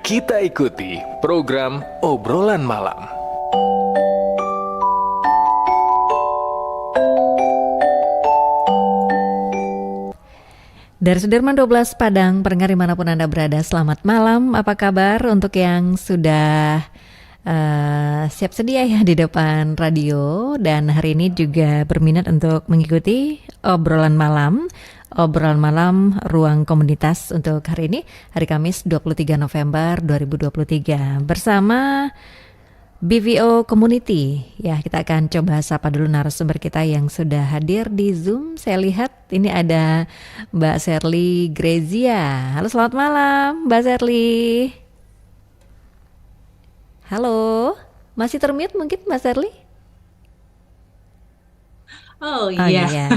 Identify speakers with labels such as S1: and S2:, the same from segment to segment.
S1: Kita ikuti program Obrolan Malam.
S2: Dari Sudirman 12 Padang, pendengar dimanapun Anda berada, selamat malam. Apa kabar untuk yang sudah siap sedia ya di depan radio, dan hari ini juga berminat untuk mengikuti obrolan malam ruang komunitas untuk hari ini, hari Kamis 23 November 2023 bersama BVO Community. Ya, kita akan coba sapa dulu narasumber kita yang sudah hadir di Zoom. Saya lihat ini ada Mbak Sherly Grezia. Halo, selamat malam Mbak Sherly. Halo, masih termute mungkin Mbak Sherly?
S3: Oh iya.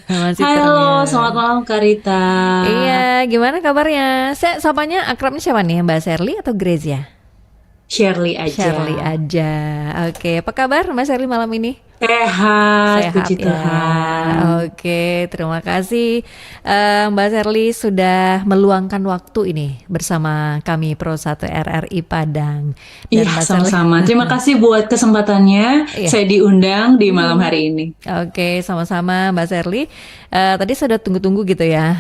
S2: Masih
S3: Halo,
S2: termute.
S3: selamat malam Karita.
S2: Iya, gimana kabarnya? Saya sapanya akrabnya siapa nih, Mbak Sherly atau Grezia?
S3: Shirley aja.
S2: Sherly aja. Oke, apa kabar Mbak Sherly malam ini?
S3: Sehat, puji
S2: ya.
S3: Tuhan.
S2: Oke, terima kasih Mbak Sherly sudah meluangkan waktu ini bersama kami Pro 1 RRI Padang. Dan
S3: Iya,
S2: Mbak Sherly,
S3: sama-sama. Terima kasih buat kesempatannya.
S2: Iya.
S3: Saya diundang di malam hari ini.
S2: Oke, sama-sama Mbak Sherly. Tadi saya udah tunggu-tunggu gitu ya,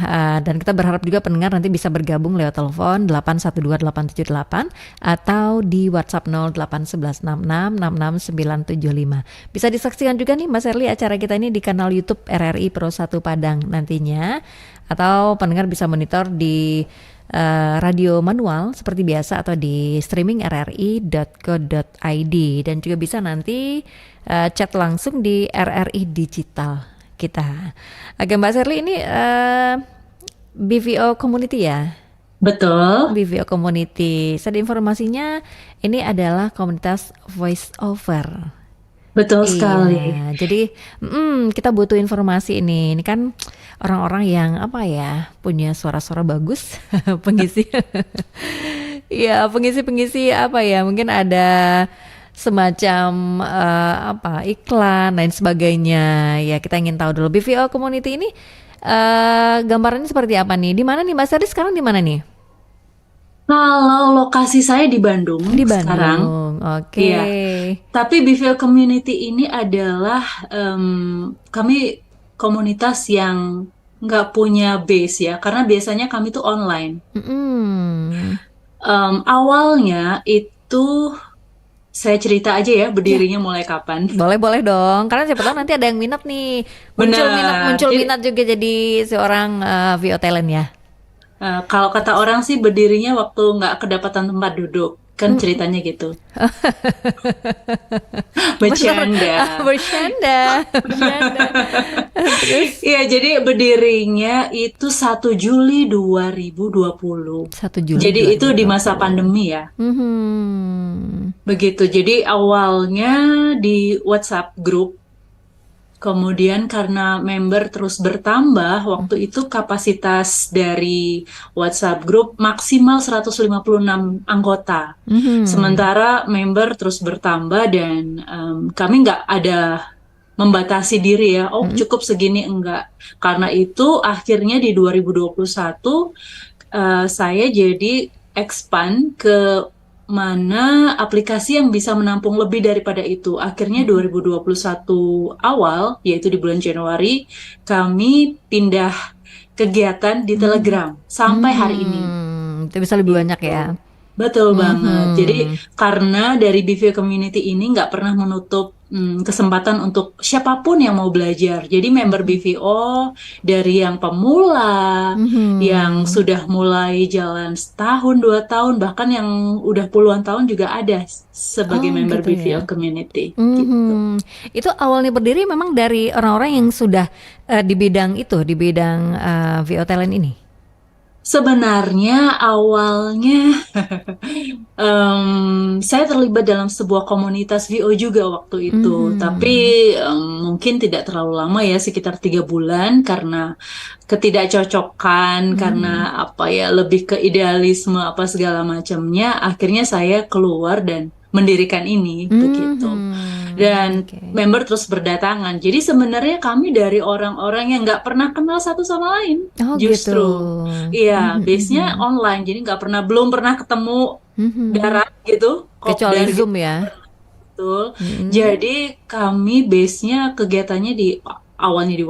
S2: dan kita berharap juga pendengar nanti bisa bergabung lewat telepon 812-878 atau di WhatsApp 081166669975. Bisa disaksikan juga nih Mbak Sherly acara kita ini di kanal YouTube RRI Pro 1 Padang nantinya, atau pendengar bisa monitor di radio manual seperti biasa atau di streaming rri.co.id, dan juga bisa nanti chat langsung di RRI Digital kita. Oke Mbak Sherly, ini BVO Community ya?
S3: Betul.
S2: BVO Community, saya ada informasinya ini adalah komunitas voice over.
S3: Betul sekali.
S2: Iya, jadi kita butuh informasi ini. Ini kan orang-orang yang apa ya, punya suara-suara bagus, pengisi. Ya, pengisi apa ya? Mungkin ada semacam iklan lain sebagainya. Ya, kita ingin tahu dulu BVO Community ini gambarannya seperti apa nih? Di mana nih Mbak Sherly sekarang, di mana nih?
S3: Kalau lokasi saya di Bandung,
S2: Di Bandung.
S3: sekarang.
S2: Oke.
S3: Iya. Tapi BVO Community ini adalah kami komunitas yang nggak punya base ya, karena biasanya kami tuh online. Awalnya itu saya cerita aja ya berdirinya mulai kapan.
S2: Boleh dong, karena siapa tahu nanti ada yang minat nih,
S3: Benar.
S2: muncul minat juga jadi seorang VO talent ya.
S3: Kalau kata orang sih berdirinya waktu nggak kedapatan tempat duduk, kan ceritanya gitu. Bercanda.
S2: Bercanda. Terus
S3: Iya, jadi berdirinya itu 1 Juli 2020.
S2: 1 Juli
S3: Jadi itu di
S2: 2020.
S3: masa pandemi ya.
S2: Mhm.
S3: Begitu. Jadi awalnya di WhatsApp group. Kemudian karena member terus bertambah, waktu itu kapasitas dari WhatsApp group maksimal 156 anggota. Sementara member terus bertambah dan kami nggak ada membatasi diri ya, cukup segini, enggak. Karena itu akhirnya di 2021 saya jadi expand ke mana aplikasi yang bisa menampung lebih daripada itu. Akhirnya 2021 awal, yaitu di bulan Januari, kami pindah kegiatan di Telegram sampai hari ini.
S2: Itu bisa lebih banyak ya.
S3: Betul banget. Jadi karena dari BVO Community ini nggak pernah menutup kesempatan untuk siapapun yang mau belajar. Jadi member BVO dari yang pemula, yang sudah mulai jalan setahun, 2 tahun, bahkan yang udah puluhan tahun juga ada sebagai member
S2: gitu
S3: BVO
S2: ya.
S3: Community. Gitu.
S2: Itu awalnya berdiri memang dari orang-orang yang sudah di bidang itu, di bidang VO talent ini.
S3: Sebenarnya awalnya saya terlibat dalam sebuah komunitas VO juga waktu itu, tapi mungkin tidak terlalu lama ya, sekitar 3 bulan karena ketidakcocokan, karena apa ya, lebih ke idealisme apa segala macamnya. Akhirnya saya keluar dan mendirikan ini begitu. dan
S2: Oke.
S3: member terus berdatangan. Jadi sebenarnya kami dari orang-orang yang nggak pernah kenal satu sama lain,
S2: Oh gitu.
S3: justru. Iya,
S2: Mhm,
S3: base-nya
S2: mhm.
S3: online, jadi belum pernah ketemu
S2: Mhm.
S3: darat gitu,
S2: Kecuali
S3: kopdar gitu.
S2: Zoom ya.
S3: Betul.
S2: Mhm.
S3: Jadi kami base-nya kegiatannya awalnya di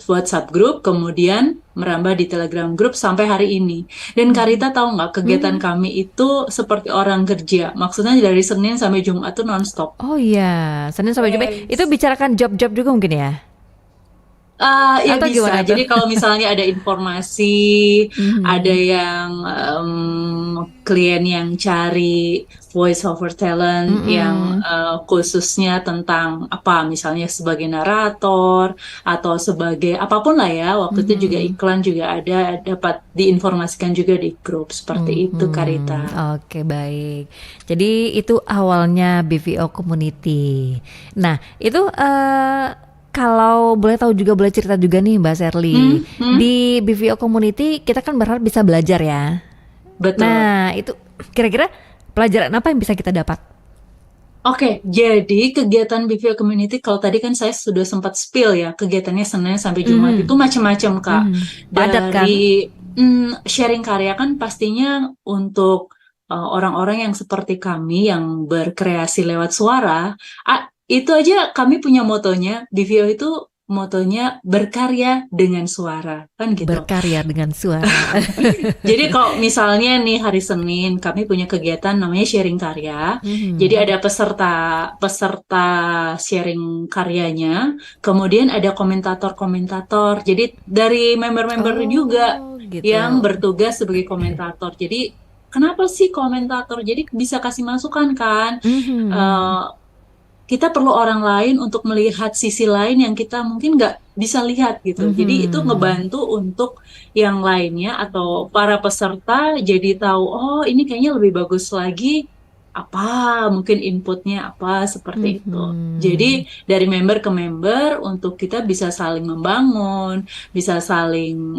S3: WhatsApp group, kemudian merambah di Telegram group sampai hari ini. Dan
S2: Mhm.
S3: Karita tahu nggak, kegiatan
S2: Mhm.
S3: kami itu seperti orang kerja. Maksudnya dari Senin sampai Jumat tuh nonstop.
S2: Oh iya, Senin sampai Jumat. Itu
S3: Yes.
S2: bicarakan job-job juga mungkin ya?
S3: Ya
S2: Atau
S3: bisa.
S2: gimana tuh?
S3: Jadi kalau misalnya ada informasi, ada
S2: Mhm.
S3: yang klien yang cari voice over talent yang
S2: Mhm.
S3: khususnya tentang apa, misalnya sebagai narator atau sebagai apapun lah ya. Waktu itu juga
S2: Mhm.
S3: iklan juga ada, dapat diinformasikan juga di grup seperti itu,
S2: Mhm.
S3: Karita.
S2: Oke, baik. Jadi itu awalnya BVO Community. Nah, itu kalau boleh tahu juga, boleh cerita juga nih Mbak Sherly.
S3: Hmm, hmm,
S2: Di BVO Community kita kan berharap bisa belajar ya.
S3: betul.
S2: Nah, itu kira-kira pelajaran apa yang bisa kita dapat?
S3: Oke, jadi kegiatan BVO Community, kalau tadi kan saya sudah sempat spill ya, kegiatannya Senin sampai Jumat
S2: Mhm.
S3: itu macam-macam, Kak.
S2: Mhm. Padat kan?
S3: Dari sharing karya kan pastinya untuk orang-orang yang seperti kami yang berkreasi lewat suara, itu aja kami punya motonya, BVO itu motonya berkarya dengan suara, kan gitu.
S2: Berkarya dengan suara.
S3: Jadi kalau misalnya nih hari Senin kami punya kegiatan namanya sharing karya. Jadi
S2: Mhm.
S3: ada peserta peserta sharing karyanya, kemudian ada komentator-komentator. Jadi dari member-member juga
S2: Oh,
S3: yang
S2: gitu.
S3: bertugas sebagai komentator. Jadi kenapa sih komentator? Jadi bisa kasih masukan kan.
S2: Mhm.
S3: Eh, kita perlu orang lain untuk melihat sisi lain yang kita mungkin nggak bisa lihat gitu. Jadi itu
S2: Mhm.
S3: ngebantu untuk yang lainnya atau para peserta jadi tahu, oh ini kayaknya lebih bagus lagi apa, mungkin inputnya apa seperti itu.
S2: Mhm.
S3: Jadi dari member ke member untuk kita bisa saling membangun, bisa saling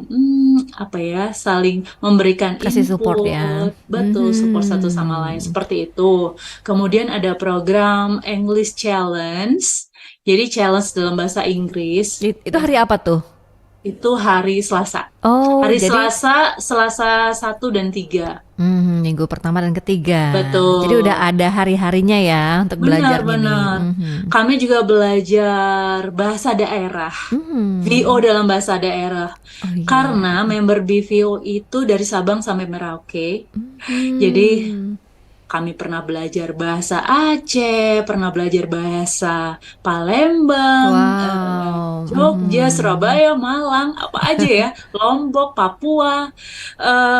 S3: apa ya, saling memberikan
S2: Kasih support ya.
S3: input, betul support satu sama lain
S2: Mhm.
S3: seperti itu. Kemudian ada program English Challenge. Jadi challenge dalam bahasa Inggris
S2: Itu hari apa tuh?
S3: itu hari Selasa.
S2: Oh,
S3: Hari
S2: jadi
S3: Selasa, Selasa 1 dan 3.
S2: minggu pertama dan ketiga. Jadi udah
S3: Betul.
S2: ada hari-harinya ya untuk belajarnya nih.
S3: Benar-benar.
S2: Mhm.
S3: Kami juga belajar bahasa daerah. VO
S2: Mhm.
S3: dalam bahasa daerah.
S2: Oh iya.
S3: Karena member BVO itu dari Sabang sampai Merauke. Jadi
S2: Mhm.
S3: kami pernah belajar bahasa Aceh, pernah belajar bahasa Palembang,
S2: Wow.
S3: Jogja,
S2: Mhm.
S3: Surabaya, Malang, apa aja ya, Lombok, Papua,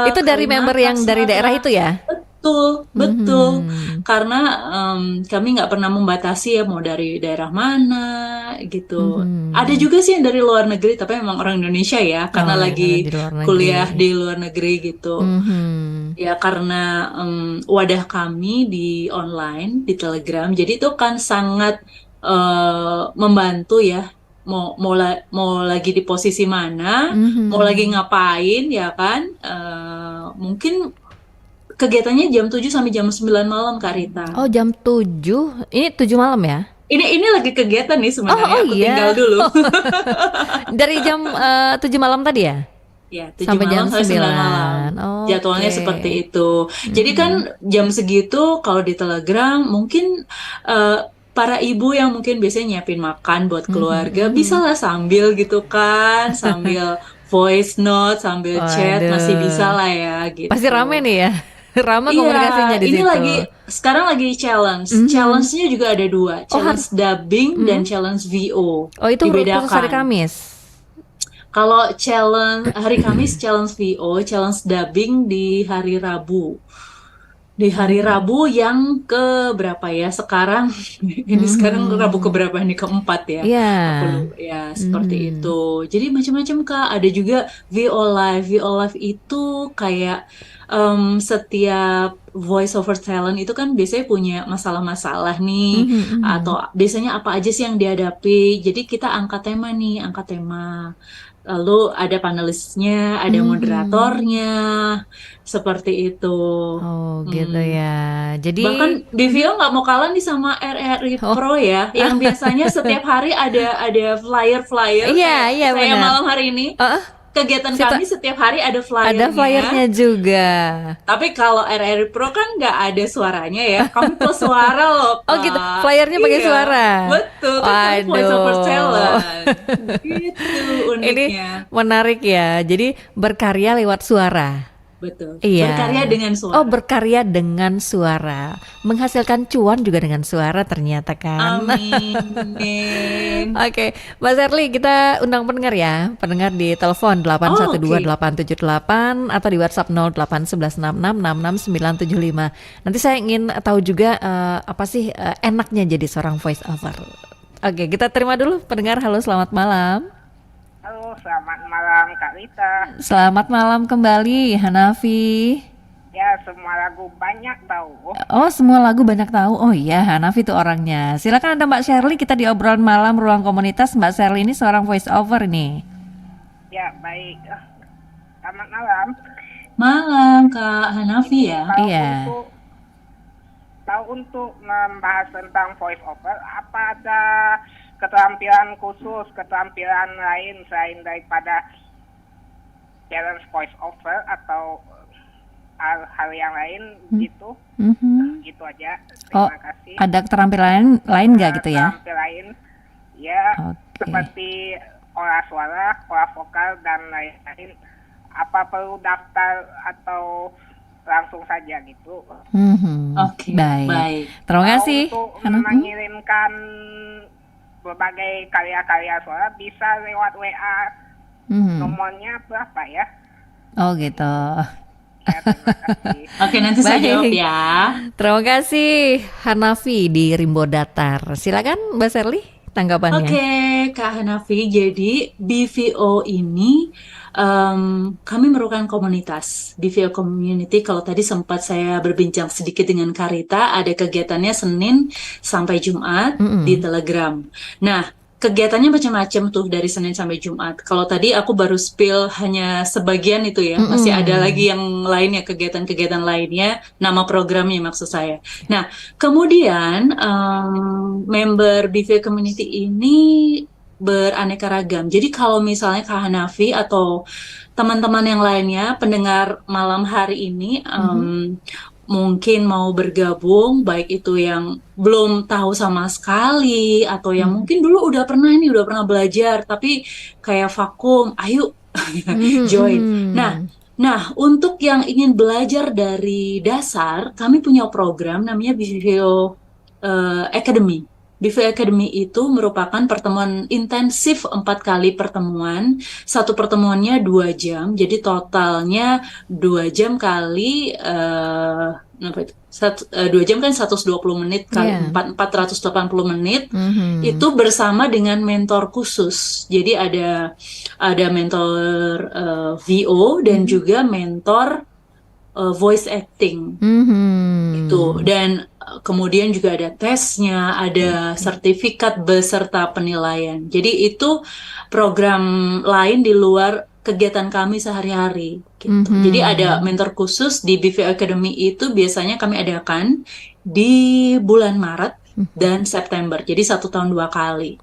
S2: Itu dari member
S3: Kalimantan,
S2: yang dari daerah
S3: Sumatera.
S2: itu ya?
S3: Betul, betul.
S2: Mhm.
S3: Karena kami nggak pernah membatasi ya mau dari daerah mana gitu. Ada
S2: Mhm.
S3: juga sih yang dari luar negeri, tapi memang orang Indonesia ya, karena
S2: Oh, yang ada
S3: lagi
S2: di luar negeri.
S3: kuliah di luar negeri gitu.
S2: Mhm.
S3: Ya karena wadah kami di online, di Telegram, jadi itu kan sangat membantu ya. Mau lagi di posisi mana, mau lagi
S2: Mhm.
S3: ngapain ya kan? Mungkin kegiatannya jam 7 sampai jam 9 malam, Kak Rita.
S2: Oh, jam 7. Ini 7 malam ya?
S3: Ini lagi kegiatan nih
S2: Oh,
S3: sebenarnya.
S2: oh
S3: Aku tinggal
S2: iya.
S3: dulu.
S2: Dari jam 7 malam tadi ya?
S3: Ya, 7
S2: Sampai
S3: malam
S2: jam
S3: sampai 9 malam.
S2: 9.
S3: Jadwalnya
S2: Oke.
S3: seperti itu. Jadi kan
S2: Mhm.
S3: jam segitu kalau di Telegram mungkin eh, para ibu yang mungkin biasanya nyiapin makan buat
S2: Mhm,
S3: keluarga
S2: mhm.
S3: bisa lah sambil gitu kan, sambil voice note, sambil chat masih bisa
S2: Waduh.
S3: lah ya
S2: Pasti rame
S3: gitu.
S2: nih ya. Rame
S3: Iya,
S2: komunikasinya di
S3: ini
S2: situ.
S3: sekarang lagi challenge.
S2: Mhm.
S3: Challenge-nya juga ada dua,
S2: Oh,
S3: challenge dubbing dan
S2: mhm.
S3: challenge VO.
S2: Oh, itu khusus hari
S3: Dibedakan.
S2: Kamis.
S3: Kalau challenge hari Kamis challenge VO, challenge dubbing di hari Rabu. Di hari
S2: Mhm.
S3: Rabu yang ke berapa ya sekarang? Ini sekarang Rabu
S2: Mhm.
S3: keberapa ini, keempat ya.
S2: Iya.
S3: Ya seperti
S2: Mhm.
S3: itu. Jadi macam-macam Kak. Ada juga VO Live. VO Live itu kayak setiap voice over talent itu kan biasanya punya masalah-masalah nih,
S2: Mhm, mhm.
S3: atau biasanya apa aja sih yang dihadapi. Jadi kita angkat tema nih, angkat tema lalu ada panelisnya, ada moderatornya, seperti itu.
S2: Oh, gitu ya. Jadi
S3: Bahkan BVO nggak mau kalah nih sama RRI Pro ya, yang biasanya setiap hari ada flyer-flyer
S2: Iya,
S3: kayak
S2: iya
S3: saya
S2: benar.
S3: malam hari ini. Kegiatan kami setiap hari ada
S2: Ada
S3: flyernya.
S2: flyernya juga.
S3: Tapi kalau RRI Pro kan nggak ada suaranya ya. Kami plus suara loh,
S2: Oh
S3: Kak.
S2: gitu, flyernya pakai
S3: Iya,
S2: suara.
S3: betul. Kan kami voice over
S2: Waduh.
S3: talent. Gitu
S2: Ini
S3: uniknya.
S2: menarik ya. Jadi berkarya lewat suara.
S3: Betul.
S2: Iya.
S3: Berkarya dengan suara.
S2: Oh, berkarya dengan suara. Menghasilkan cuan juga dengan suara ternyata kan.
S3: Amin.
S2: Oke, Mbak Sherly, kita undang pendengar ya. Pendengar di telepon 812-878 atau di WhatsApp 081166666975. Nanti saya ingin tahu juga apa sih enaknya jadi seorang voice over. Oke, kita terima dulu pendengar. Halo, selamat malam.
S4: Halo, selamat malam Kak Rita.
S2: Selamat malam kembali, Hanafi.
S4: Ya, semua lagu banyak tahu.
S2: Oh, semua lagu banyak tahu. Oh iya, Hanafi itu orangnya. Silakan ada Mbak Sherly, kita di obrolan malam ruang komunitas. Mbak Sherly ini seorang voice over nih.
S4: Ya, baik. Selamat malam.
S3: Malam, Kak Hanafi ya.
S2: Iya.
S4: Untuk membahas tentang voice over, apa ada keterampilan khusus, keterampilan lain selain daripada challenge voice over atau hal yang lain gitu? Gitu aja.
S2: Oh,
S4: Terima kasih.
S2: ada keterampilan lain nggak gitu ya?
S4: Keterampilan lain, ya,
S2: Oke.
S4: seperti olah suara, olah vokal dan lain-lain. Apa perlu daftar atau langsung saja gitu?
S3: Oke, baik.
S2: Terima
S4: Kalau
S2: kasih.
S4: untuk
S2: Hanafi.
S4: mengirimkan berbagai karya-karya suara bisa lewat WA. Nomornya berapa ya?
S2: Oh gitu.
S4: Ya, terima kasih.
S3: Oke, nanti saya
S2: Baik.
S3: jawab ya.
S2: Terima kasih Hanafi di Rimbo Datar. Silakan Mbak Sherly tanggapannya.
S3: Oke, Kak Hanafi. Jadi BVO ini kami merupakan komunitas BVO Community. Kalau tadi sempat saya berbincang sedikit dengan Karita, ada kegiatannya Senin sampai Jumat di Telegram. Nah, kegiatannya macam-macam tuh dari Senin sampai Jumat. Kalau tadi aku baru spill hanya sebagian itu ya, masih ada lagi yang lainnya, kegiatan-kegiatan lainnya, nama programnya maksud saya. Nah, kemudian member BVO Community ini beraneka ragam. Jadi kalau misalnya Kak Hanafi atau teman-teman yang lainnya, pendengar malam hari ini mungkin mau bergabung, baik itu yang belum tahu sama sekali atau yang mungkin dulu udah pernah belajar tapi kayak vakum, ayo join. Nah, untuk yang ingin belajar dari dasar, kami punya program namanya BVO Academy. BVO Academy itu merupakan pertemuan intensif 4 kali pertemuan. Satu pertemuannya 2 jam, jadi totalnya 2 jam kali 2 jam kan 120 menit kali 480 menit. Itu bersama dengan mentor khusus. Jadi ada mentor VO dan juga mentor voice acting. Itu. Dan kemudian juga ada tesnya, ada sertifikat beserta penilaian. Jadi itu program lain di luar kegiatan kami sehari-hari gitu. Jadi ada mentor khusus di BVO Academy itu biasanya kami adakan di bulan Maret dan September. Jadi 1 tahun 2 kali.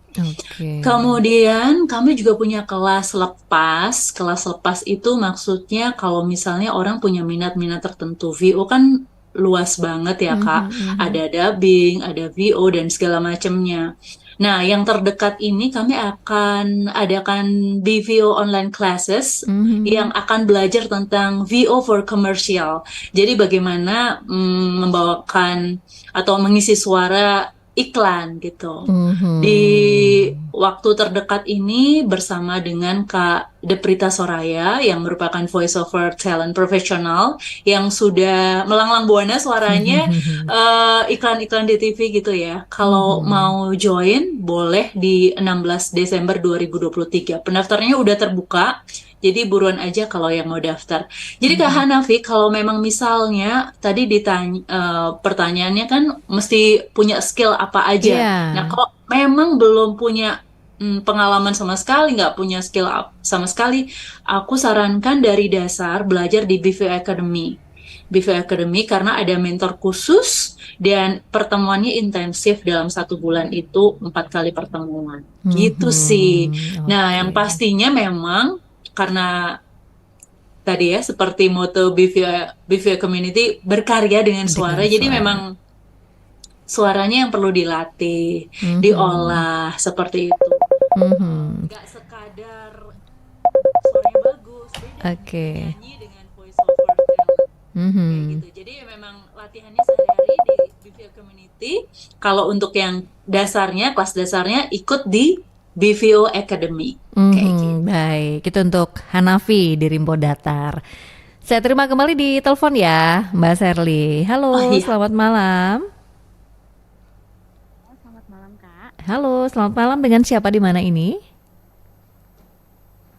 S3: Kemudian kami juga punya kelas lepas. Kelas lepas itu maksudnya kalau misalnya orang punya minat-minat tertentu. VO kan luas banget ya Kak. Ada dubbing, ada VO dan segala macamnya. Nah, yang terdekat ini kami akan adakan BVO online classes yang akan belajar tentang VO for commercial. Jadi bagaimana membawakan atau mengisi suara iklan gitu. Di waktu terdekat ini bersama dengan Kak Deprita Soraya yang merupakan voiceover talent profesional yang sudah melanglang buana suaranya iklan-iklan di TV gitu ya. Kalau mau join boleh di 16 Desember 2023. Pendaftarannya udah terbuka. Jadi buruan aja kalau yang mau daftar. Jadi Kak Hanafi, kalau memang misalnya tadi ditanya pertanyaannya kan mesti punya skill apa aja. Nah, kalau memang belum punya pengalaman sama sekali, nggak punya skill sama sekali, aku sarankan dari dasar belajar di BVO Academy. BVO Academy karena ada mentor khusus dan pertemuannya intensif dalam 1 bulan itu 4 kali pertemuan. Gitu sih. Nah, yang
S2: Oke.
S3: pastinya memang karena tadi ya seperti moto BVO Community berkarya dengan suara,
S2: Dengan
S3: jadi
S2: suara.
S3: memang suaranya yang perlu dilatih,
S2: Mhm.
S3: diolah seperti itu.
S2: Mhm.
S3: Nggak sekadar suaranya bagus, beda
S2: Oke.
S3: nyanyi dengan voice over talent
S2: Mhm.
S3: kayak gitu. Jadi memang latihannya sehari-hari di BVO Community. Kalau untuk yang dasarnya, kelas dasarnya ikut di BVO Academy kayak gitu.
S2: Baik, itu untuk Hanafi di Rimbo Datar. Saya terima kembali di telepon ya, Mbak Sherly.
S3: Oh
S2: Halo,
S3: iya,
S2: selamat malam.
S5: Selamat malam Kak.
S2: Halo, selamat malam, dengan siapa di mana ini?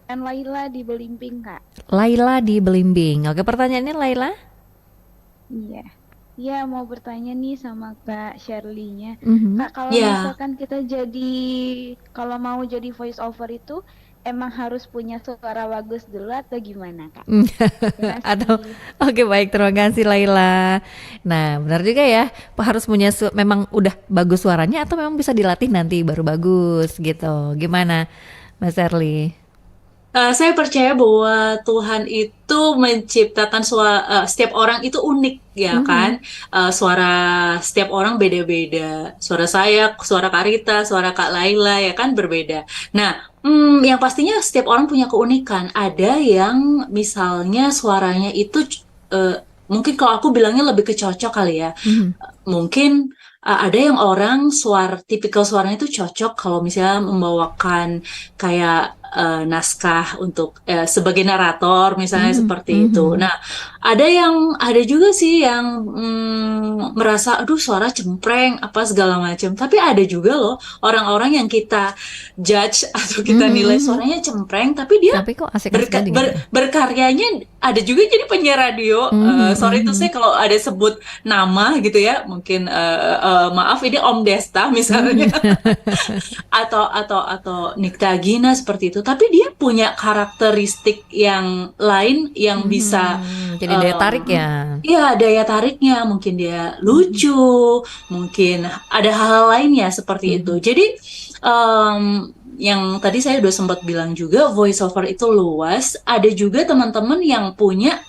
S5: Dan Laila di Belimbing Kak.
S2: Laila di Belimbing. Oke, pertanyaannya Laila?
S5: Iya. Iya mau bertanya nih sama Kak Shirley-nya.
S2: Mhm.
S5: Kak kalau
S3: ya.
S5: misalkan kalau mau jadi voice over itu emang harus punya suara bagus dulu atau gimana Kak? Terima
S2: Atau
S5: kasih.
S2: oke, baik, terima kasih Laila. Nah, benar juga ya, harus punya memang udah bagus suaranya atau memang bisa dilatih nanti baru bagus gitu. Gimana, Mas Sherly?
S3: Saya percaya bahwa Tuhan itu menciptakan setiap orang itu unik, ya
S2: Mhm.
S3: kan? Suara setiap orang beda-beda. Suara saya, suara Kak Rita, suara Kak Laila, ya kan berbeda. Nah, yang pastinya setiap orang punya keunikan. Ada yang misalnya suaranya itu mungkin kalau aku bilangnya lebih kecocok kali ya.
S2: Mhm.
S3: Mungkin ada yang orang tipikal suaranya itu cocok kalau misalnya membawakan kayak naskah untuk sebagai narator misalnya
S2: Mhm.
S3: seperti itu.
S2: Mhm.
S3: Nah, ada juga sih yang merasa aduh suara cempreng apa segala macam. Tapi ada juga loh orang-orang yang kita judge atau kita
S2: Mhm.
S3: nilai
S2: Mhm.
S3: suaranya cempreng tapi dia
S2: Tapi kok asik-asik aja gitu.
S3: berkaryanya ada juga jadi penyiar radio.
S2: Mhm.
S3: Sorry itu
S2: Mhm.
S3: saya kalau ada sebut nama gitu ya, mungkin maaf ini Om Desta misalnya
S2: Mhm.
S3: atau Nikta Gina seperti itu. Tapi dia punya karakteristik yang lain yang bisa
S2: Jadi daya tarik ya.
S3: ya daya tariknya, mungkin dia
S2: Mhm.
S3: lucu, mungkin ada hal-hal lainnya seperti itu.
S2: Mhm.
S3: Jadi yang tadi saya udah sempat bilang juga voice over itu luas. Ada juga teman-teman yang punya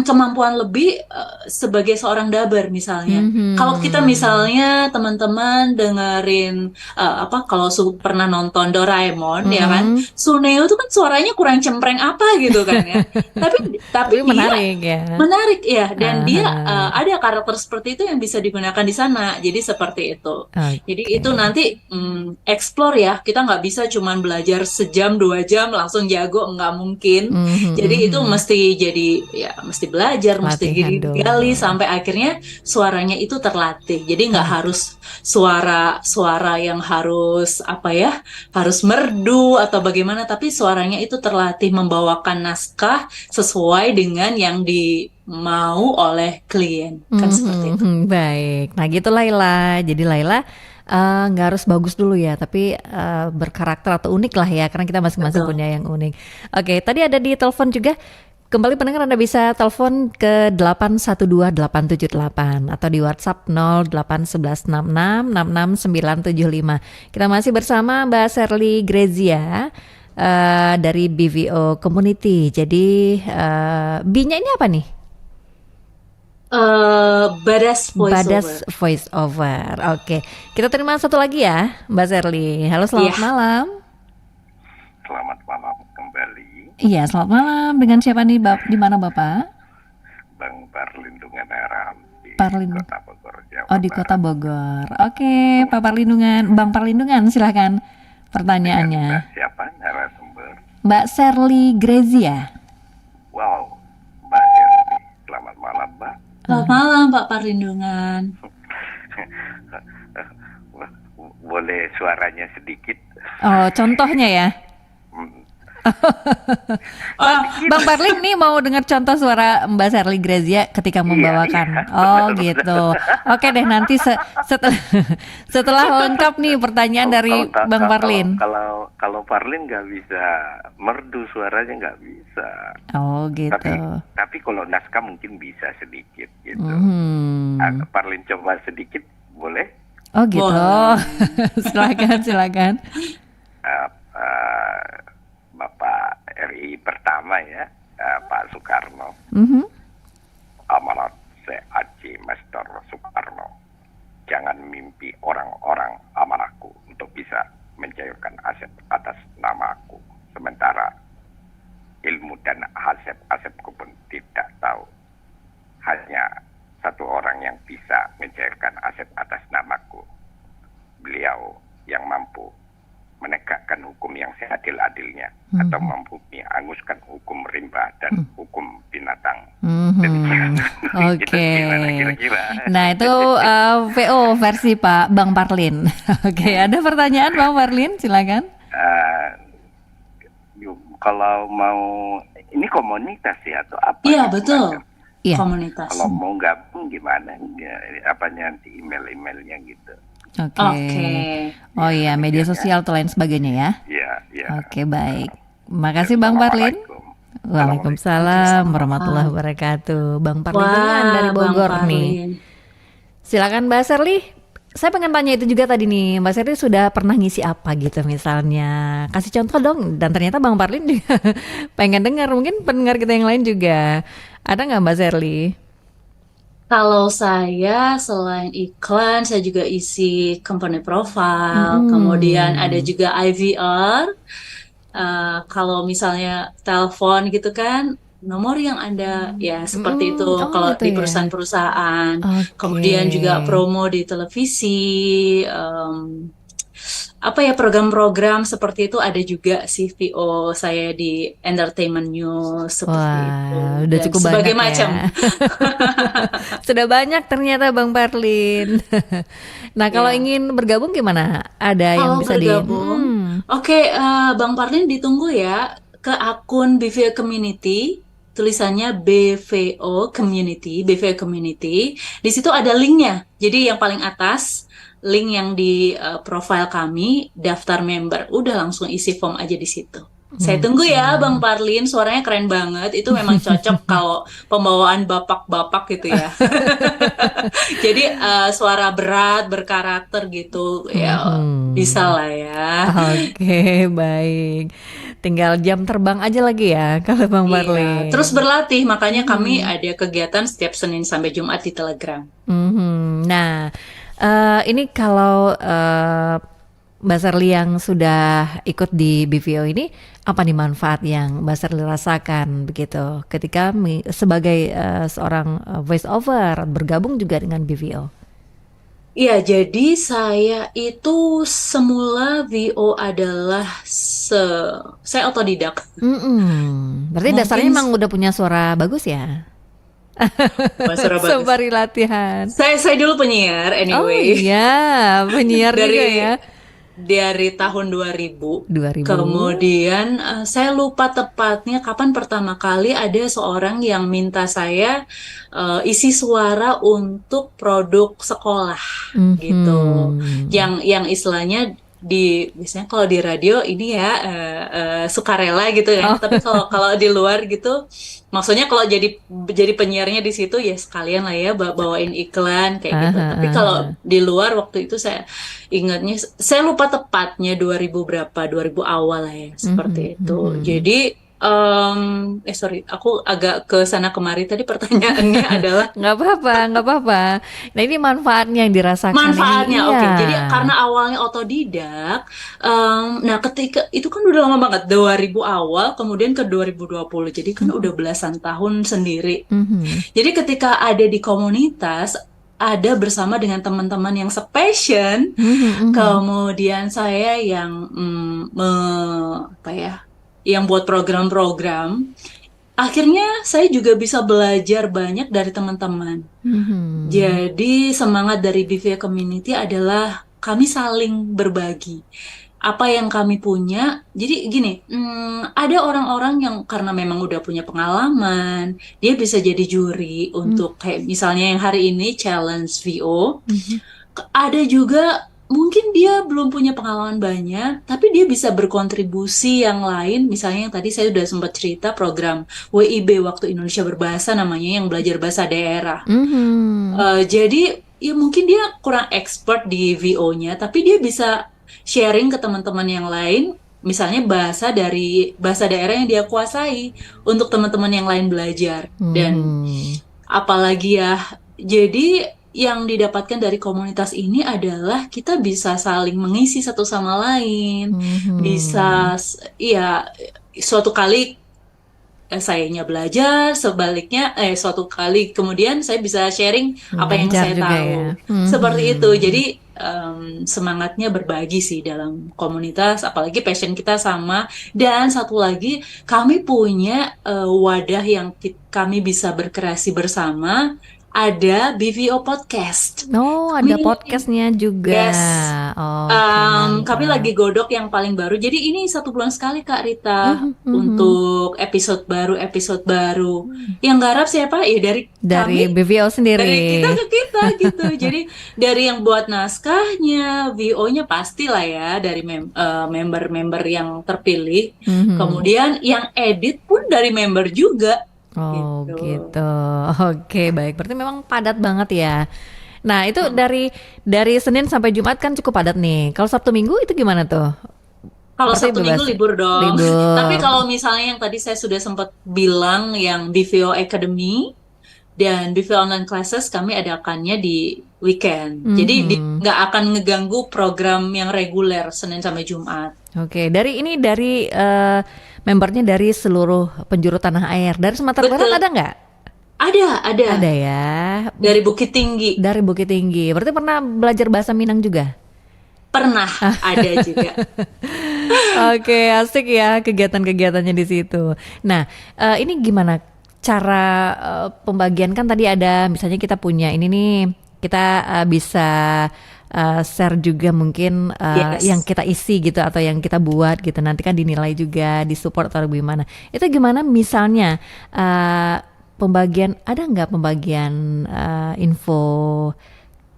S3: kemampuan lebih sebagai seorang daber misalnya. Kalau kita
S2: Mhm.
S3: misalnya teman-teman dengerin kalau pernah nonton Doraemon ya kan,
S2: Mhm.
S3: Suneo tuh kan suaranya kurang cempreng apa gitu kan ya. Tapi
S2: Tapi
S3: dia
S2: menarik ya.
S3: menarik ya, dan dia
S2: Aha.
S3: ada karakter seperti itu yang bisa digunakan di sana. Jadi seperti itu. Jadi
S2: Oke.
S3: itu nanti explore ya. Kita nggak bisa cuman belajar sejam 2 jam langsung jago, nggak mungkin.
S2: Mhm.
S3: Jadi itu
S2: Mhm.
S3: mesti belajar, mesti
S2: Latihan
S3: digali
S2: dulu.
S3: sampai akhirnya suaranya itu terlatih. Jadi nggak
S2: Oke.
S3: harus suara yang harus apa ya, harus merdu atau bagaimana, tapi suaranya itu terlatih membawakan naskah sesuai dengan yang dimau oleh klien. Kan seperti itu.
S2: Baik. Nah gitu Laila. Jadi Laila nggak harus bagus dulu ya, tapi berkarakter atau unik lah ya, karena kita masing-masing
S3: Betul.
S2: punya yang unik. Oke, tadi ada di telepon juga. Kembali pendengar, Anda bisa telepon ke 812-878 atau di WhatsApp 081166666975. Kita masih bersama Mbak Sherly Grezia dari BVO Community. Jadi B-nya ini apa nih?
S3: Badas
S2: Badas
S3: voiceover.
S2: Voice Over. Oke, kita terima satu lagi ya, Mbak Sherly. Halo, selamat
S3: Iya.
S2: malam.
S6: Selamat malam kembali,
S2: Iya, selamat malam. Dengan siapa nih, Di mana Bapak?
S6: Bang Parlindungan Aram di
S2: Parlindung.
S6: Kota Bogor, Jawa
S2: Oh, di
S6: Barat.
S2: Kota Bogor. Oke, Pak Parlindungan, Bang Parlindungan, silahkan
S6: Dengan
S2: pertanyaannya.
S6: Mbak siapa narasumber?
S2: Mbak Sherly Grezia.
S6: Wow, Mbak Herli. Selamat malam, Mbak.
S3: Selamat malam Pak Perlindungan.
S6: Boleh suaranya sedikit?
S2: Oh, contohnya ya. Bang Parlin nih mau dengar contoh suara Mbak Sherly Grazia ketika membawakan. Oh gitu. Oke deh, nanti setelah setelah lengkap nih pertanyaan dari Bang Parlin.
S6: Kalau Parlin nggak bisa merdu suaranya, nggak bisa.
S2: Oh gitu.
S6: Tapi kalau naskah mungkin bisa sedikit gitu. Parlin coba sedikit boleh?
S2: Oh gitu. Silakan.
S6: Bapak RI pertama ya, Pak Soekarno. Amanat C.A.C. Master Soekarno. Jangan mimpi orang-orang amanahku untuk bisa mencairkan aset atas namaku. Sementara ilmu dan aset-asetku pun tidak tahu. Hanya satu orang yang bisa mencairkan aset atas namaku. Beliau yang mampu menegakkan hukum yang seadil-adilnya atau mampu menganguskan hukum rimba dan hukum binatang.
S2: Oke. Nah itu VO versi Pak Bang Parlin. Oke, ada pertanyaan Bang Parlin, silakan.
S6: Kalau mau ini komunitas ya atau apa?
S3: Iya betul.
S2: Iya.
S3: Komunitas.
S6: Kalau mau gabung gimana? Apanya nanti emailnya gitu.
S2: Oke. Oh iya, media sosial atau lain sebagainya ya.
S6: Iya.
S2: Oke, baik. Makasih Bang Parlin. Waalaikumsalam warahmatullahi wabarakatuh. Bang Parlin dari Bogor nih. Silakan Mbak Sherly. Saya pengen tanya itu juga tadi nih, Mbak Sherly sudah pernah ngisi apa gitu misalnya. Kasih contoh dong. Dan ternyata Bang Parlin juga pengen dengar. Mungkin pendengar kita yang lain juga. Ada nggak Mbak Sherly?
S3: Kalau saya selain iklan, saya juga isi company profile, kemudian ada juga IVR. Kalau misalnya telepon gitu kan, nomor yang Anda ya seperti itu kalau
S2: gitu
S3: di
S2: ya.
S3: perusahaan-perusahaan.
S2: Oke.
S3: Kemudian juga promo di televisi, program-program seperti itu ada juga sih VO saya di entertainment news seperti itu.
S2: Udah
S3: Dan
S2: cukup
S3: sebagai
S2: banyak
S3: macam.
S2: ya. Sudah banyak ternyata Bang Parlin. Nah kalau ingin bergabung gimana? Ada yang
S3: Kalau
S2: bisa
S3: bergabung, Oke, Bang Parlin ditunggu ya ke akun BVO Community, tulisannya BVO Community. Di situ ada linknya. Jadi yang paling atas, link yang di profile kami, daftar member. Udah langsung isi form aja di situ. Saya tunggu ya Bang Parlin, suaranya keren banget. Itu memang cocok kalau pembawaan bapak-bapak gitu ya. Jadi suara berat, berkarakter gitu ya. Bisa lah ya.
S2: Oke, baik. Tinggal jam terbang aja lagi ya kalau Bang Parlin.
S3: Terus berlatih, makanya kami ada kegiatan setiap Senin sampai Jumat di Telegram.
S2: Nah, ini kalau Mbak Sherly yang sudah ikut di BVO ini, apa nih manfaat yang Mbak Sherly rasakan begitu ketika sebagai seorang voice over bergabung juga dengan BVO?
S3: Iya, jadi saya itu semula VO adalah saya otodidak.
S2: Berarti dasarnya emang udah punya suara bagus ya?
S3: Suara bagus.
S2: Sembari latihan.
S3: Saya dulu penyiar
S2: Oh
S3: anyway.
S2: iya, penyiar juga ya.
S3: Dari tahun 2000.
S2: 2000.
S3: Kemudian saya lupa tepatnya kapan pertama kali ada seorang yang minta saya isi suara untuk produk sekolah gitu. Yang istilahnya biasanya kalau di radio ini ya sukarela gitu ya. Tapi kalau di luar gitu, maksudnya kalau jadi penyiarnya di situ ya sekalian lah ya bawain iklan kayak gitu. Tapi kalau di luar waktu itu saya ingatnya, saya lupa tepatnya 2000 awal lah ya seperti itu. Jadi sorry, aku agak ke sana kemari tadi pertanyaannya adalah
S2: nggak apa-apa. Nah ini manfaatnya yang dirasakan.
S3: Manfaatnya,
S2: ini,
S3: oke.
S2: iya.
S3: Jadi karena awalnya otodidak, nah ketika itu kan udah lama banget 2000 awal, kemudian ke 2020, jadi kan udah belasan tahun sendiri. Jadi ketika ada di komunitas, ada bersama dengan teman-teman yang sepassion, kemudian saya yang yang buat program-program, akhirnya saya juga bisa belajar banyak dari teman-teman. Jadi semangat dari BVO Community adalah kami saling berbagi. apa yang kami punya. Jadi gini, ada orang-orang yang karena memang udah punya pengalaman, dia bisa jadi juri untuk kayak misalnya yang hari ini challenge VO. Ada juga mungkin dia belum punya pengalaman banyak, tapi dia bisa berkontribusi yang lain. Misalnya yang tadi saya sudah sempat cerita program WIB Waktu Indonesia Berbahasa namanya, yang belajar bahasa daerah. Jadi ya mungkin dia kurang expert di VO-nya, tapi dia bisa sharing ke teman-teman yang lain, misalnya bahasa daerah yang dia kuasai untuk teman-teman yang lain belajar. Dan apalagi ya, jadi yang didapatkan dari komunitas ini adalah kita bisa saling mengisi satu sama lain, bisa ya suatu kali sayanya belajar, sebaliknya suatu kali kemudian saya bisa sharing apa yang
S2: Belajar
S3: saya
S2: juga
S3: tahu.
S2: ya.
S3: Seperti itu. Jadi semangatnya berbagi sih dalam komunitas, apalagi passion kita sama. Dan satu lagi, kami punya wadah yang kami bisa berkreasi bersama. Ada BVO Podcast.
S2: Oh, ada podcastnya juga.
S3: Yes.
S2: Oke,
S3: Kami
S2: mantap.
S3: lagi godok yang paling baru. Jadi ini 1 bulan sekali Kak Rita untuk episode baru. Yang garap siapa? Ya dari kami,
S2: BVO sendiri.
S3: dari kita ke kita gitu. Jadi dari yang buat naskahnya, VO-nya pastilah ya dari member-member yang terpilih. Kemudian yang edit pun dari member juga.
S2: Oh gitu. Oke, baik. Berarti memang padat banget ya. Nah, itu dari Senin sampai Jumat kan cukup padat nih. Kalau Sabtu Minggu itu gimana tuh?
S3: Kalau
S2: Berarti
S3: Sabtu
S2: bebas
S3: Minggu
S2: ya?
S3: libur dong.
S2: Libur.
S3: Tapi kalau misalnya yang tadi saya sudah sempat bilang, yang BVO Academy dan BVO Online Classes, kami adakannya di weekend. Jadi nggak akan ngeganggu program yang reguler Senin sampai Jumat.
S2: Oke, dari membernya dari seluruh penjuru tanah air. Dari Sumatera
S3: Betul.
S2: Barat ada nggak?
S3: Ada.
S2: Ada ya.
S3: Dari Bukit Tinggi.
S2: Dari Bukit Tinggi. Berarti pernah belajar bahasa Minang juga?
S3: Pernah ada juga.
S2: Oke, asik ya kegiatan-kegiatannya di situ. Nah, ini gimana cara pembagian, kan tadi ada misalnya kita punya ini nih, kita bisa share juga mungkin
S3: Yes.
S2: yang kita isi gitu atau yang kita buat gitu, nanti kan dinilai juga, disupport atau gimana. Itu gimana misalnya pembagian, ada nggak pembagian info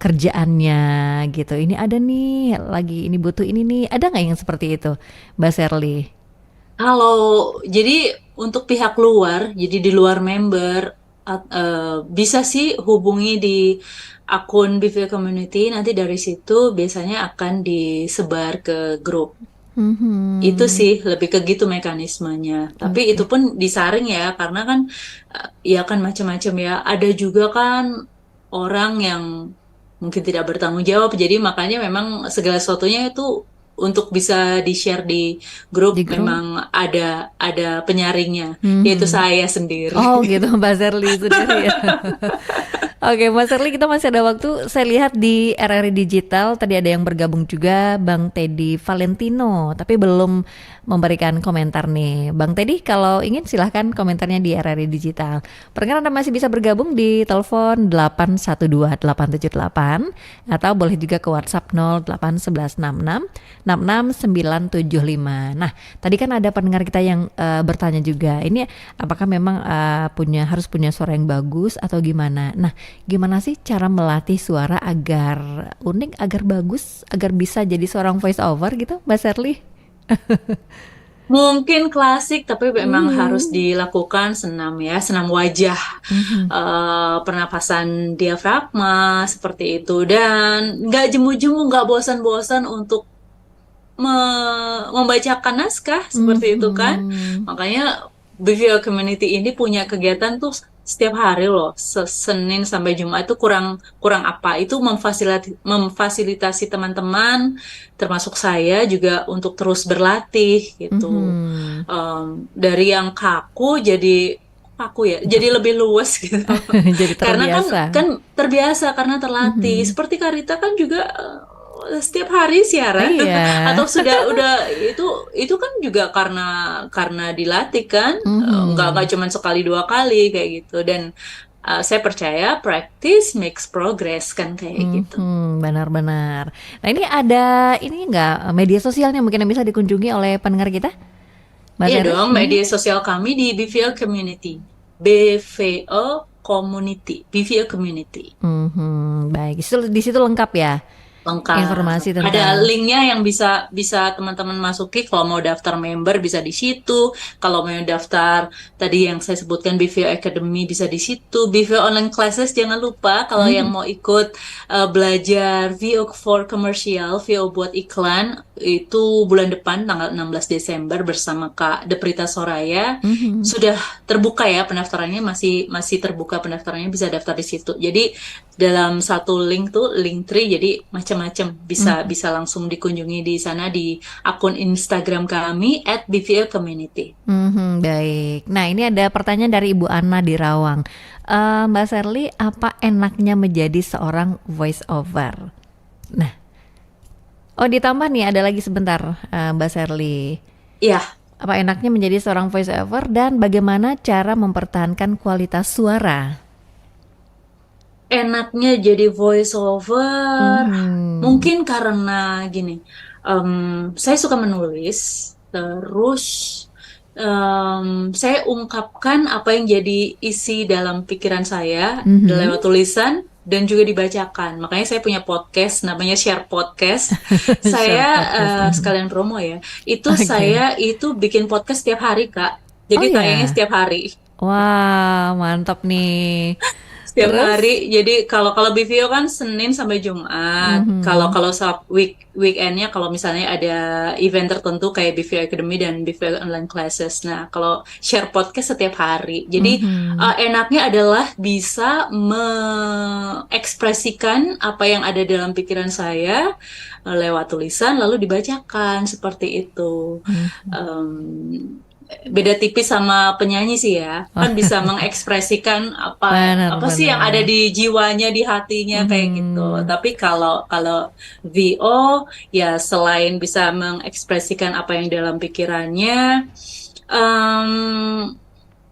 S2: kerjaannya gitu, ini ada nih lagi, ini butuh ini nih, ada nggak yang seperti itu Mbak Sherly?
S3: Kalau jadi untuk pihak luar, jadi di luar member, bisa sih hubungi di akun BVO Community, nanti dari situ biasanya akan disebar ke grup. Itu sih lebih ke gitu mekanismenya. Tapi itu pun disaring ya, karena kan ya kan macam-macam ya. Ada juga kan orang yang mungkin tidak bertanggung jawab, jadi makanya memang segala sesuatunya itu untuk bisa di-share di grup, memang ada penyaringnya, yaitu saya sendiri.
S2: Oh gitu, Mbak Sherly sendiri ya. Oke, Mbak Sherly, kita masih ada waktu. Saya lihat di RRI Digital tadi ada yang bergabung juga, Bang Teddy Valentino, tapi belum memberikan komentar nih. Bang Teddy, kalau ingin silahkan komentarnya di RRI Digital. Perkenalkan, Anda masih bisa bergabung di telepon 812-878 atau boleh juga ke WhatsApp 081166 Nah, tadi kan ada pendengar kita yang bertanya juga, ini apakah memang harus punya suara yang bagus atau gimana? Nah, gimana sih cara melatih suara agar unik, agar bagus, agar bisa jadi seorang voice over gitu, Mbak Sherly?
S3: Mungkin klasik, tapi memang harus dilakukan senam wajah, pernapasan diafragma seperti itu, dan nggak jemu-jemu, nggak bosan-bosan untuk membacakan naskah seperti itu kan. Makanya BVO Community ini punya kegiatan tuh setiap hari loh, Senin sampai Jumat itu kurang apa itu memfasilitasi teman-teman, termasuk saya juga untuk terus berlatih gitu. Dari yang kaku jadi lebih luas gitu.
S2: Jadi
S3: Karena
S2: terbiasa.
S3: kan terbiasa karena terlatih. Seperti Karita kan juga setiap hari siaran.
S2: Iya.
S3: Atau udah itu kan juga karena dilatih kan, nggak cuma sekali 2 kali kayak gitu. Dan saya percaya practice makes progress kan kayak gitu.
S2: Benar-benar. Nah ini ada ini nggak media sosialnya mungkin yang bisa dikunjungi oleh pendengar kita? Mbak
S3: Iya
S2: Sherly?
S3: dong, media sosial kami di BVL Community, BVO Community, BVO Community.
S2: Baik, di situ lengkap ya
S3: Lengkap.
S2: informasi tentang.
S3: Ada linknya yang bisa teman-teman masuki. Kalau mau daftar member bisa di situ. Kalau mau daftar tadi yang saya sebutkan BVO Academy bisa di situ. BVO Online Classes jangan lupa kalau yang mau ikut belajar VO for commercial, VO buat iklan itu bulan depan tanggal 16 Desember bersama Kak Deprita Soraya. Sudah terbuka ya pendaftarannya, masih terbuka pendaftarannya, bisa daftar di situ. Jadi dalam satu link tuh Linktree, jadi macam-macam bisa langsung dikunjungi di sana di akun Instagram kami @BVL Community.
S2: Baik. Nah ini ada pertanyaan dari Ibu Ana di Rawang. Mbak Sherly, apa enaknya menjadi seorang voice over? Nah, ditambah nih ada lagi sebentar, Mbak Sherly.
S3: Iya.
S2: Apa enaknya menjadi seorang voice over dan bagaimana cara mempertahankan kualitas suara?
S3: Enaknya jadi voice over mungkin karena gini, saya suka menulis, terus saya ungkapkan apa yang jadi isi dalam pikiran saya lewat tulisan dan juga dibacakan. Makanya saya punya podcast namanya Share Podcast. Saya sekalian promo ya. Itu saya itu bikin podcast setiap hari, Kak. Jadi tayangnya setiap hari.
S2: Wah, mantap nih.
S3: Setiap hari. Jadi kalau BVO kan Senin sampai Jumat. Kalau weekendnya kalau misalnya ada event tertentu kayak BVO Academy dan BVO Online Classes. Nah, kalau share podcast setiap hari. Jadi enaknya adalah bisa mengekspresikan apa yang ada dalam pikiran saya lewat tulisan lalu dibacakan seperti itu. Beda tipis sama penyanyi sih ya, kan bisa mengekspresikan apa sih yang ada di jiwanya, di hatinya kayak gitu. Tapi kalau VO ya selain bisa mengekspresikan apa yang dalam pikirannya,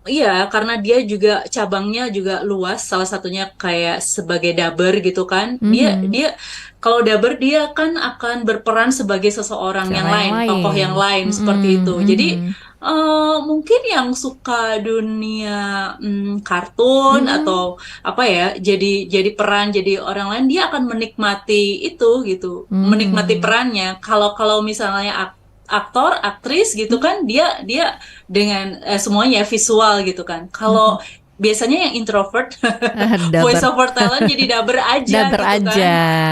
S3: iya, karena dia juga cabangnya juga luas. Salah satunya kayak sebagai dubber gitu kan. Dia kalau dubber dia kan akan berperan sebagai seseorang yang lain, tokoh yang lain seperti itu. Jadi mungkin yang suka dunia kartun atau apa ya, jadi peran jadi orang lain, dia akan menikmati itu gitu, menikmati perannya. Kalau misalnya aktor, aktris gitu kan, dia dengan semuanya visual gitu kan. Kalau biasanya yang introvert voice over talent jadi dubber aja gitu kan.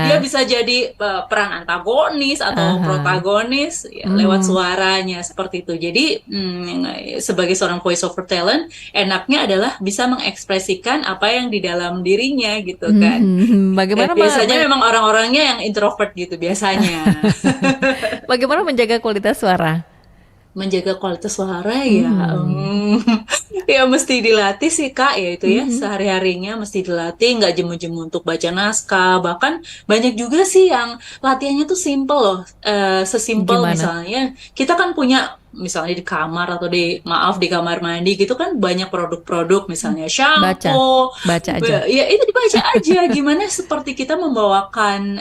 S3: Dia bisa jadi peran antagonis atau protagonis ya, lewat suaranya seperti itu. Jadi sebagai seorang voice over talent enaknya adalah bisa mengekspresikan apa yang di dalam dirinya gitu kan.
S2: Bagaimana
S3: biasanya memang orang-orangnya yang introvert gitu biasanya.
S2: Bagaimana menjaga kualitas suara?
S3: Menjaga kualitas suara ya mesti dilatih sih Kak, ya itu ya sehari-harinya mesti dilatih, nggak jemu-jemu untuk baca naskah. Bahkan banyak juga sih yang latihannya tuh simple loh, sesimpel misalnya kita kan punya misalnya di kamar atau di kamar mandi gitu kan banyak produk-produk misalnya shampoo, baca aja. Ya itu dibaca aja gimana seperti kita membawakan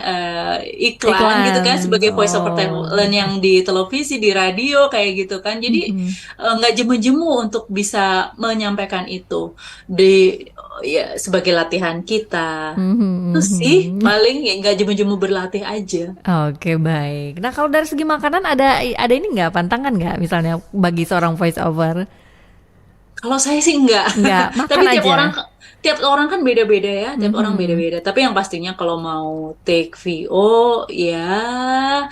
S3: iklan gitu kan sebagai voice over talent yang di televisi, di radio kayak gitu kan. Jadi nggak jemu-jemu untuk bisa menyampaikan itu ya sebagai latihan kita. Itu sih paling ya nggak jemu-jemu berlatih aja.
S2: Oke, baik. Nah kalau dari segi makanan ada ini nggak, pantangan nggak misalnya bagi seorang voice over?
S3: Kalau saya sih enggak. Tapi tiap orang kan beda-beda ya, tiap orang beda-beda. Tapi yang pastinya kalau mau take VO ya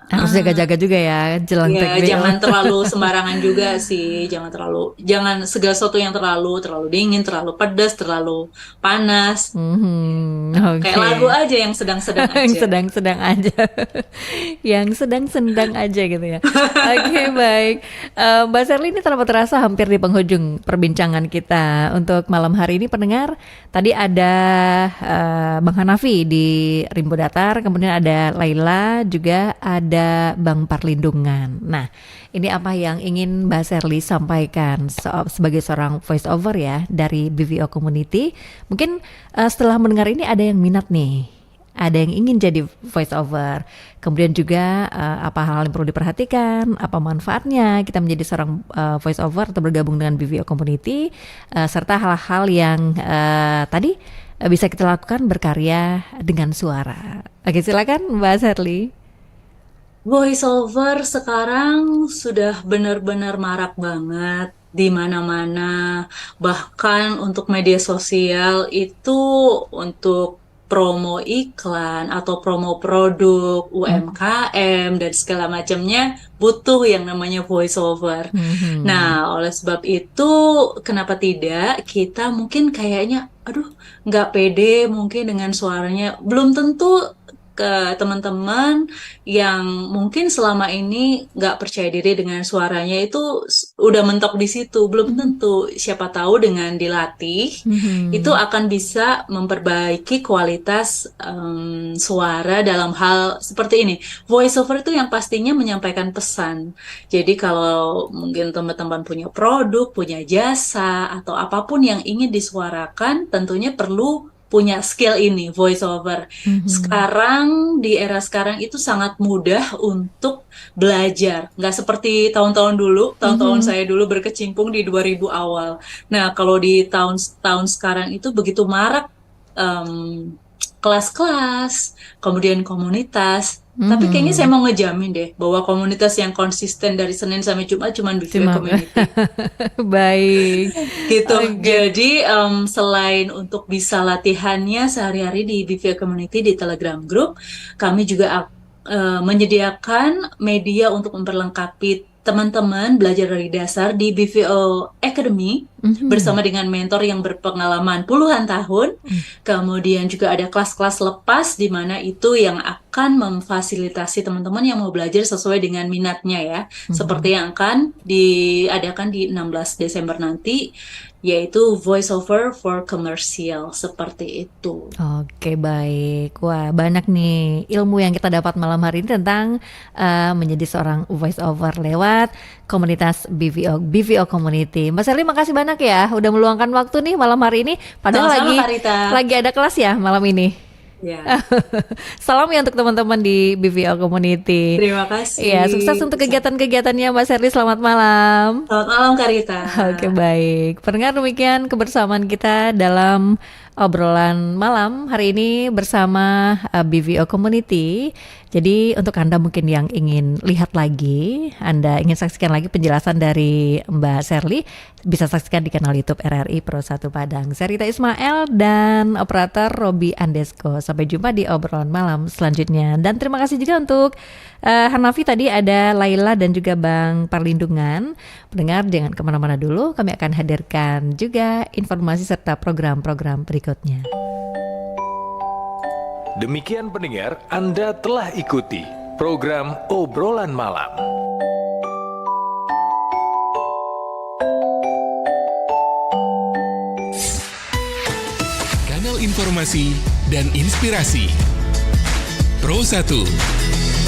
S2: harus jaga-jaga juga ya jelang take VO.
S3: Jangan terlalu sembarangan juga sih, jangan segala sesuatu yang terlalu dingin, terlalu pedas, terlalu panas. Kayak lagu aja yang sedang-sedang aja.
S2: Yang sedang-sedang aja. Yang sedang-sedang aja gitu ya. Oke, baik. Mbak Sherly, ini tanpa terasa hampir di penghujung perbincangan kita untuk malam hari ini. Pendengar, tadi ada Bang Hanafi di Rimbo Datar, kemudian ada Laila, juga ada ada Bank Perlindungan. Nah, ini apa yang ingin Mbak Sherly sampaikan sebagai seorang voice over ya dari BVO Community? Mungkin setelah mendengar ini ada yang minat nih, ada yang ingin jadi voice over. Kemudian juga apa hal yang perlu diperhatikan, apa manfaatnya kita menjadi seorang voice over atau bergabung dengan BVO Community, serta hal-hal yang tadi bisa kita lakukan berkarya dengan suara. Oke, silakan Mbak Sherly.
S3: Voice over sekarang sudah benar-benar marak banget di mana-mana. Bahkan untuk media sosial itu untuk promo iklan atau promo produk UMKM dan segala macamnya butuh yang namanya voice over. Nah, oleh sebab itu kenapa tidak kita mungkin kayaknya aduh nggak pede mungkin dengan suaranya. Belum tentu ke teman-teman yang mungkin selama ini nggak percaya diri dengan suaranya itu udah mentok di situ, belum tentu. Siapa tahu dengan dilatih itu akan bisa memperbaiki kualitas suara dalam hal seperti ini. Voice over itu yang pastinya menyampaikan pesan. Jadi kalau mungkin teman-teman punya produk, punya jasa atau apapun yang ingin disuarakan, tentunya perlu punya skill ini, voice over. Sekarang, di era sekarang itu sangat mudah untuk belajar. Nggak seperti tahun-tahun dulu, tahun-tahun saya dulu berkecimpung di 2000 awal. Nah, kalau di tahun-tahun sekarang itu begitu marak kelas-kelas, kemudian komunitas. Tapi kayaknya saya mau ngejamin deh bahwa komunitas yang konsisten dari Senin sampai Jumat cuma BVO Community.
S2: Baik.
S3: Gitu. Jadi selain untuk bisa latihannya sehari-hari di BVO Community di Telegram Group, kami juga menyediakan media untuk memperlengkapi teman-teman belajar dari dasar di BVO Academy bersama dengan mentor yang berpengalaman puluhan tahun. Kemudian juga ada kelas-kelas lepas di mana itu yang akan memfasilitasi teman-teman yang mau belajar sesuai dengan minatnya ya. Seperti yang akan diadakan di 16 Desember nanti, yaitu voice over for commercial, seperti itu.
S2: Oke, baik. Wah, banyak nih ilmu yang kita dapat malam hari ini tentang menjadi seorang voice over lewat komunitas BVO Community. Mbak Sherly, makasih banyak ya udah meluangkan waktu nih malam hari ini. Padahal lagi ada kelas ya malam ini.
S3: Ya.
S2: Salam ya untuk teman-teman di BVO Community.
S3: Terima kasih.
S2: Ya, sukses untuk kegiatan-kegiatannya Mbak Sherly. Selamat malam.
S3: Selamat malam Karita.
S2: Oke, baik. Pendengar, demikian kebersamaan kita dalam obrolan malam hari ini bersama BVO Community. Jadi untuk Anda mungkin yang ingin lihat lagi, Anda ingin saksikan lagi penjelasan dari Mbak Sherly, bisa saksikan di kanal YouTube RRI Pro 1 Padang. Saya Rita Ismail dan operator Robi Andesko. Sampai jumpa di obrolan malam selanjutnya. Dan terima kasih juga untuk Hanafi, tadi ada Laila dan juga Bang Perlindungan. Pendengar, jangan kemana-mana dulu, kami akan hadirkan juga informasi serta program-program berikutnya.
S1: Demikian pendengar, Anda telah ikuti program Obrolan Malam.
S7: Kanal informasi dan inspirasi Pro 1